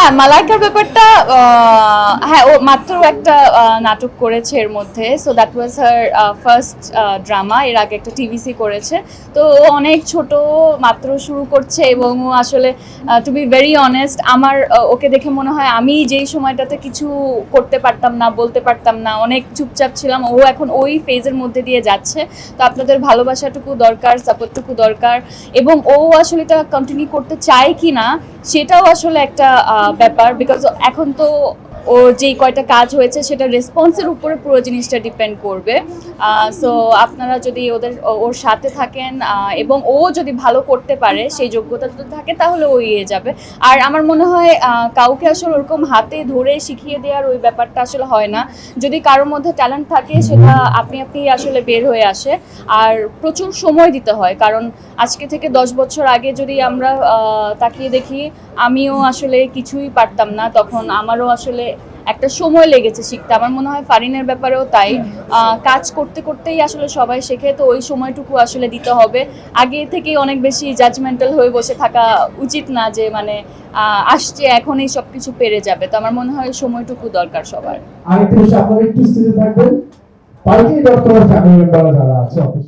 হ্যাঁ, মালাইকার ব্যাপারটা হ্যাঁ, ও মাত্র একটা নাটক করেছে এর মধ্যে। So that was her first drama. এর আগে একটা টিভিসি করেছে। তো ও অনেক ছোট, মাত্র শুরু করছে এবং ও আসলে টু বি ভেরি অনেস্ট, আমার ওকে দেখে মনে হয় আমি যেই সময়টাতে কিছু করতে পারতাম না, বলতে পারতাম না, অনেক চুপচাপ ছিলাম, ও এখন ওই ফেজের মধ্যে দিয়ে যাচ্ছে। তো আপনাদের ভালোবাসাটুকু দরকার, সাপোর্টটুকু দরকার, এবং ও আসলে এটা কন্টিনিউ করতে চায় কি না সেটাও আসলে একটা ব্যাপার। বিকজ এখন তো ও যেই কয়টা কাজ হয়েছে সেটা রেসপন্সের উপরে পুরো জিনিসটা ডিপেন্ড করবে। সো আপনারা যদি ওর সাথে থাকেন এবং ও যদি ভালো করতে পারে, সেই যোগ্যতা যদি থাকে, তাহলে ও এগিয়ে যাবে। আর আমার মনে হয় কাউকে আসলে ওরকম হাতে ধরে শিখিয়ে দেওয়ার ওই ব্যাপারটা আসলে হয় না। যদি কারোর মধ্যে ট্যালেন্ট থাকে সেটা আপনি আসলে বের হয়ে আসে। আর প্রচুর সময় দিতে হয়, কারণ আজকে থেকে 10 বছর আগে যদি আমরা তাকিয়ে দেখি, আমিও আসলে কিছুই পারতাম না তখন। আমারও আসলে একটা সময় লেগেছে শিখতে। আমার মনে হয় ফারিনের ব্যাপারেও তাই। কাজ করতে করতেই আসলে সবাই শেখে, তো ওই সময়টুকু আসলে দিতে হবে। আগে থেকেই অনেক বেশি জাজমেন্টাল হয়ে বসে থাকা উচিত না, যে মানে আসছে এখনই সবকিছু পেরে যাবে। তো আমার মনে হয় সময়টুকু দরকার সবার। আরেকটু আপনারা একটু স্থির থাকবেন। বাকি ডক্টর ফ্যামিলি মেম্বার যারা আছে অফিস